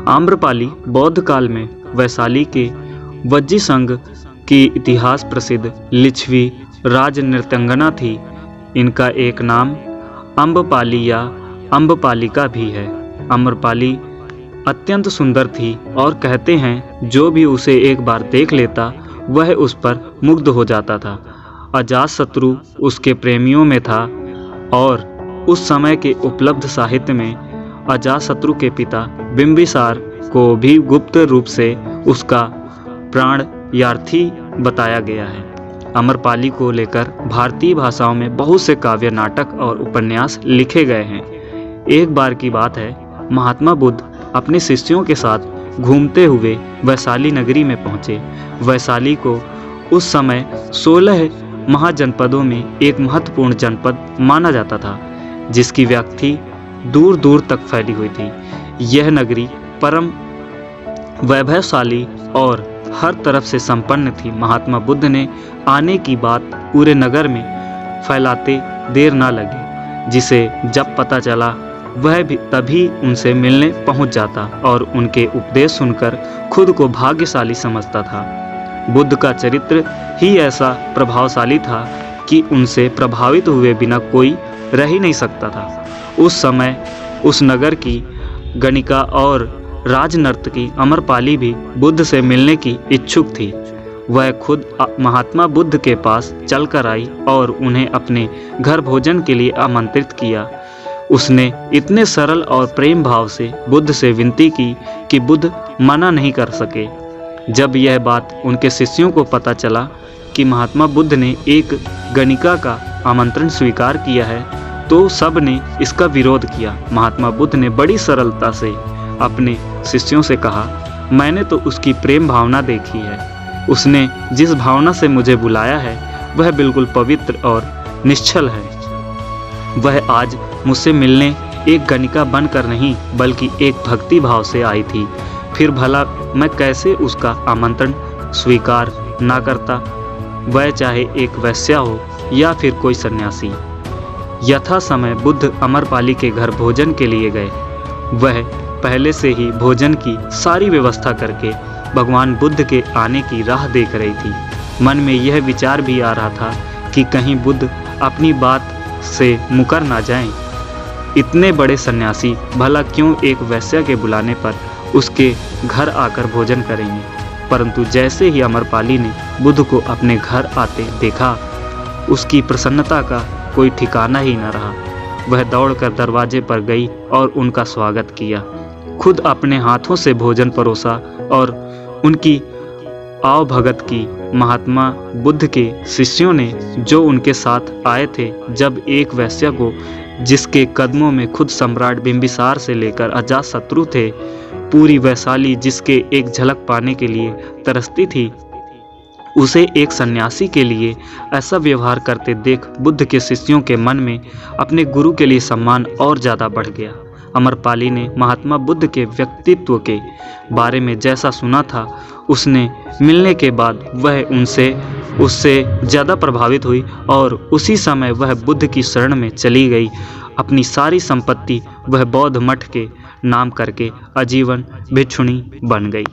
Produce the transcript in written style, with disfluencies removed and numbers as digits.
आम्रपाली बौद्ध काल में वैशाली के वज्जी संघ की इतिहास प्रसिद्ध लिच्छवी राज नृत्यांगना थी। इनका एक नाम अम्बपाली या अम्बपालिका भी है। आम्रपाली अत्यंत सुंदर थी और कहते हैं जो भी उसे एक बार देख लेता वह उस पर मुग्ध हो जाता था। अजातशत्रु उसके प्रेमियों में था और उस समय के उपलब्ध साहित्य में अजातशत्रु के पिता बिंबिसार को भी गुप्त रूप से उसका प्राण यार्थी बताया गया है। आम्रपाली को लेकर भारतीय भाषाओं में बहुत से काव्य, नाटक और उपन्यास लिखे गए हैं। एक बार की बात है, महात्मा बुद्ध अपने शिष्यों के साथ घूमते हुए वैशाली नगरी में पहुँचे। वैशाली को उस समय 16 महाजनपदों में एक महत्वपूर्ण जनपद माना जाता था, जिसकी व्याप्ति दूर दूर तक फैली हुई थी। यह नगरी परम वैभवशाली और हर तरफ से संपन्न थी। महात्मा बुद्ध ने आने की बात पूरे नगर में फैलाते देर न लगी। जिसे जब पता चला वह भी तभी उनसे मिलने पहुंच जाता और उनके उपदेश सुनकर खुद को भाग्यशाली समझता था। बुद्ध का चरित्र ही ऐसा प्रभावशाली था कि उनसे प्रभावित हुए बिना कोई रह ही नहीं सकता था। उस समय उस नगर की गणिका और राजनर्तकी आम्रपाली भी बुद्ध से मिलने की इच्छुक थी। वह खुद महात्मा बुद्ध के पास चलकर आई और उन्हें अपने घर भोजन के लिए आमंत्रित किया। उसने इतने सरल और प्रेम भाव से बुद्ध से विनती की कि बुद्ध मना नहीं कर सके। जब यह बात उनके शिष्यों को पता चला कि महात्मा बुद्ध ने एक गणिका का आमंत्रण स्वीकार किया है, तो सब ने इसका विरोध किया। महात्मा बुद्ध ने बड़ी सरलता से अपने शिष्यों से कहा, मैंने तो उसकी प्रेम भावना देखी है। उसने जिस भावना से मुझे बुलाया है वह बिल्कुल पवित्र और निश्चल है। वह आज मुझसे मिलने एक गणिका बनकर नहीं बल्कि एक भक्ति भाव से आई थी। फिर भला मैं कैसे उसका आमंत्रण स्वीकार ना करता, वह चाहे एक वैश्या हो या फिर कोई सन्यासी। यथा समय बुद्ध आम्रपाली के घर भोजन के लिए गए। वह पहले से ही भोजन की सारी व्यवस्था करके भगवान बुद्ध के आने की राह देख रही थी। मन में यह विचार भी आ रहा था कि कहीं बुद्ध अपनी बात से मुकर ना जाएं। इतने बड़े सन्यासी भला क्यों एक वैश्या के बुलाने पर उसके घर आकर भोजन करेंगे। परंतु जैसे ही आम्रपाली ने बुद्ध को अपने घर आते देखा, उसकी प्रसन्नता का कोई ठिकाना ही न रहा। वह दौड़कर दरवाजे पर गई और उनका स्वागत किया। खुद अपने हाथों से भोजन परोसा और उनकी आवभगत की। महात्मा बुद्ध के शिष्यों ने जो उनके साथ आए थे, जब एक वैश्या को जिसके कदमों में खुद सम्राट बिंबिसार से लेकर अजातशत्रु थे, पूरी वैशाली जिसके एक झलक पाने के लिए तरसती थी, उसे एक सन्यासी के लिए ऐसा व्यवहार करते देख बुद्ध के शिष्यों के मन में अपने गुरु के लिए सम्मान और ज़्यादा बढ़ गया। आम्रपाली ने महात्मा बुद्ध के व्यक्तित्व के बारे में जैसा सुना था, उसने मिलने के बाद वह उससे ज़्यादा प्रभावित हुई और उसी समय वह बुद्ध की शरण में चली गई। अपनी सारी संपत्ति वह बौद्ध मठ के नाम करके आजीवन भिक्षुणी बन गई।